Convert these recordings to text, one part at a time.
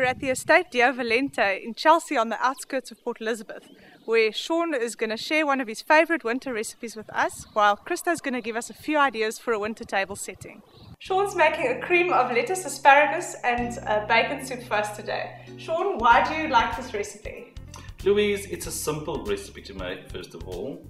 We're at the Estate Deo Volente in Chelsea on the outskirts of Port Elizabeth, where Shaun is going to share one of his favourite winter recipes with us, while Christo's going to give us a few ideas for a winter table setting. Shaun's making a cream of lettuce, asparagus and bacon soup for us today. Shaun, why do you like this recipe? Louise, it's a simple recipe to make, first of all.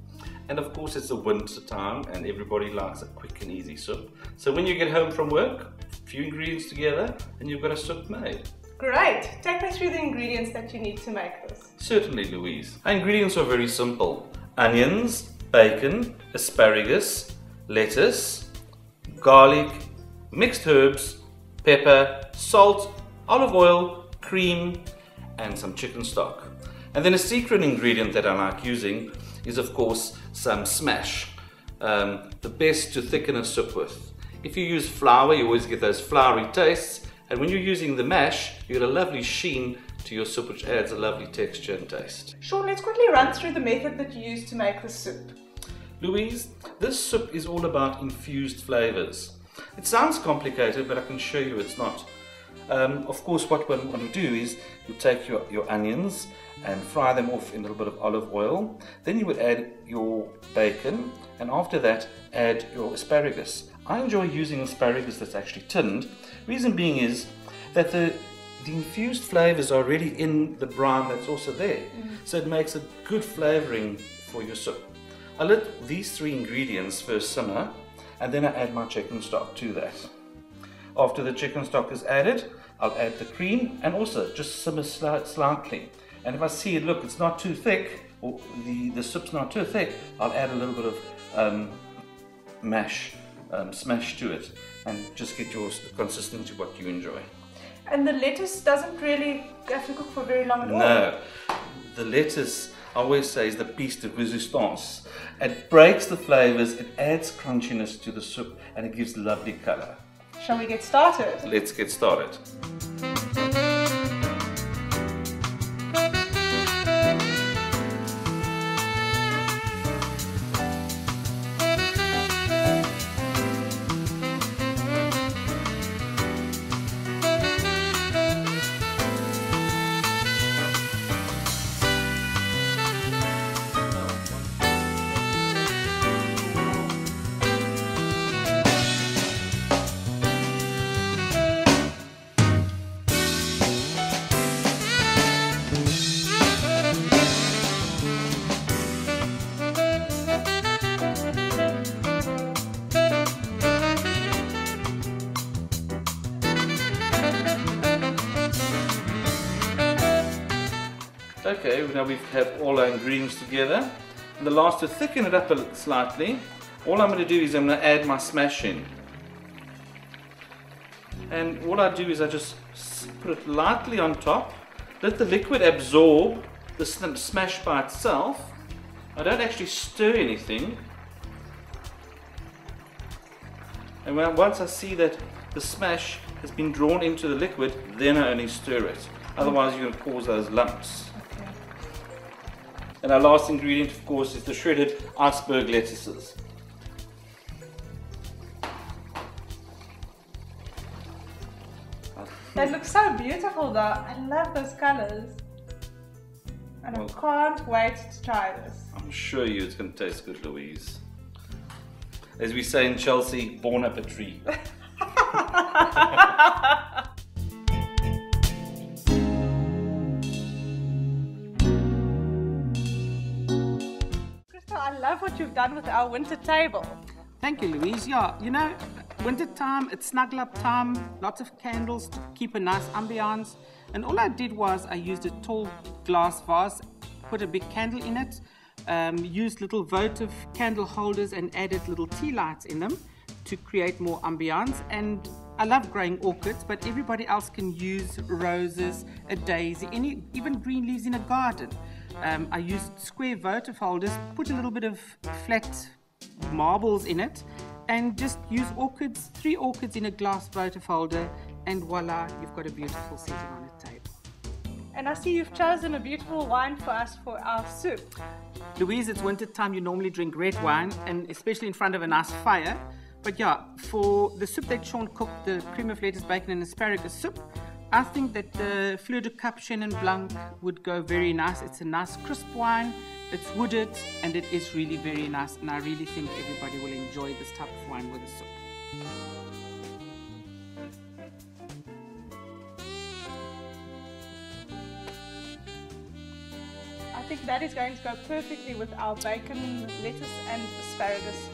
And of course it's the winter time and everybody likes a quick and easy soup. So when you get home from work, a few ingredients together and you've got a soup made. Great! Take me through the ingredients that you need to make this. Certainly, Louise. Our ingredients are very simple. Onions, bacon, asparagus, lettuce, garlic, mixed herbs, pepper, salt, olive oil, cream and some chicken stock. And then a secret ingredient that I like using is of course some smash, the best to thicken a soup with. If you use flour, you always get those floury tastes, and when you're using the mash, you get a lovely sheen to your soup which adds a lovely texture and taste. Shaun, let's quickly run through the method that you use to make the soup. Louise, this soup is all about infused flavours. It sounds complicated, but I can show you it's not. Of course, what we want to do is you take your onions and fry them off in a little bit of olive oil. Then you would add your bacon, and after that add your asparagus. I enjoy using asparagus that's actually tinned. Reason being is that the infused flavours are really in the brine that's also there. So it makes a good flavouring for your soup. I let these three ingredients first simmer, and then I add my chicken stock to that. After the chicken stock is added, I'll add the cream and also just simmer slightly. And if I see it, look, it's not too thick, or the soup's not too thick, I'll add a little bit of smash to it, and just get your consistency what you enjoy. And the lettuce doesn't really have to cook for very long at all? No, the lettuce, I always say, is the piece de resistance. It breaks the flavours, it adds crunchiness to the soup, and it gives lovely colour. Shall we get started? Let's get started. Okay, now we have all our ingredients together. And the last, to thicken it up slightly, all I'm going to do is I'm going to add my smash in. And what I do is I just put it lightly on top, let the liquid absorb the smash by itself. I don't actually stir anything. And once I see that the smash has been drawn into the liquid, then I only stir it. Otherwise you're going to cause those lumps. And our last ingredient, of course, is the shredded iceberg lettuces. They look so beautiful though. I love those colours. And I can't wait to try this. I'm sure it's going to taste good, Louise. As we say in Chelsea, bon appetit. I love what you've done with our winter table. Thank you, Louise. Yeah, you know, winter time, it's snuggle up time, lots of candles to keep a nice ambiance. And all I did was I used a tall glass vase, put a big candle in it, used little votive candle holders and added little tea lights in them to create more ambiance. And I love growing orchids, but everybody else can use roses, a daisy, even green leaves in a garden. I used square votive holders, put a little bit of flat marbles in it, and just use orchids, 3 orchids in a glass votive holder, and voila, you've got a beautiful setting on a table. And I see you've chosen a beautiful wine for us for our soup. Louise, it's winter time, you normally drink red wine, and especially in front of a nice fire. But yeah, for the soup that Shaun cooked, the cream of lettuce, bacon and asparagus soup, I think that the Fleur de Cap Chenin Blanc would go very nice. It's a nice crisp wine, it's wooded, and it is really very nice. And I really think everybody will enjoy this type of wine with a soup. I think that is going to go perfectly with our bacon, lettuce and asparagus.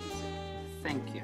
Thank you.